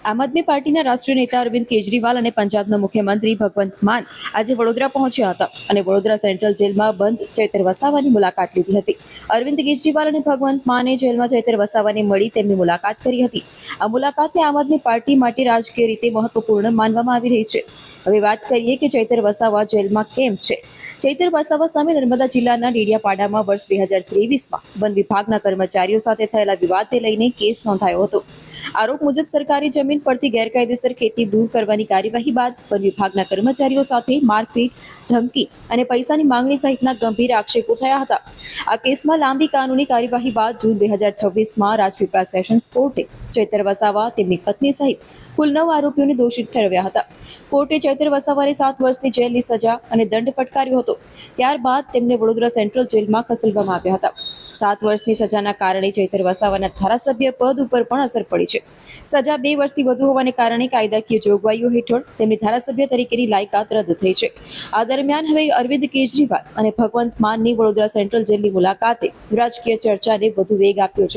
આમ આદમી પાર્ટીના રાષ્ટ્રીય નેતા અરવિંદ કેજરીવાલ અને પંજાબના મુખ્યમંત્રી ભગવંત માન આજે વડોદરા પહોંચ્યા હતા અને વડોદરા સેન્ટ્રલ જેલમાં બંધ ચૈતર વસાવાની મુલાકાત લીધી હતી. અરવિંદ કેજરીવાલ અને ભગવંત માને જેલમાં ચૈતર વસાવાને મળી તેમની મુલાકાત કરી હતી. આ મુલાકાતને આમ આદમી પાર્ટી માટે રાજકીય રીતે મહત્વપૂર્ણ માનવામાં આવી રહી છે. હવે વાત કરીએ કે ચૈતર વસાવા જેલમાં કેમ છે. ચૈતર વસાવા સામે નર્મદા જિલ્લાના ડેડિયાપાડામાં વર્ષ 2023માં વન વિભાગના કર્મચારીઓ સાથે થયેલા વિવાદને લઈને કેસ નોંધાયો હતો. આરોપ મુજબ સરકારી જમીન પરથી ગેરકાયદેસર ખેતી દૂર કરવાની કાર્યવાહી બાદ વન વિભાગના કર્મચારીઓ સાથે મારપીટ, ધમકી અને પૈસાની માંગણી સહિતના ગંભીર આક્ષેપો થયા હતા. આ કેસમાં લાંબી કાનૂની કાર્યવાહી બાદ જૂન 2026માં રાજપીપળા સેશન્સ કોર્ટે ચૈતર વસાવા, તેમની પત્ની સહિત કુલ 9 આરોપીઓને દોષિત ઠેરવ્યા હતા. કોર્ટે ચૈતર વસાવાને 7 વર્ષની જેલની સજા અને દંડ ફટકાર્યો હતો. ત્યારબાદ તેમને વડોદરા સેન્ટ્રલ જેલમાં ખસેડવામાં આવ્યા હતા. 7 વર્ષની સજાના કારણે ચૈતર વસાવાના ધારાસભ્ય પદ ઉપર પણ અસર પડી છે. સજા 2 વર્ષથી વધુ હોવાને કારણે કાયદાકીય જોગવાઈઓ હેઠળ તેમની ધારાસભ્ય તરીકેની લાયકાત રદ થઈ છે. આ દરમિયાન હવે અરવિંદ કેજરીવાલ અને ભગવંત માનની વડોદરા સેન્ટ્રલ જેલની મુલાકાતે રાજકીય ચર્ચાને વધુ વેગ આપ્યો છે.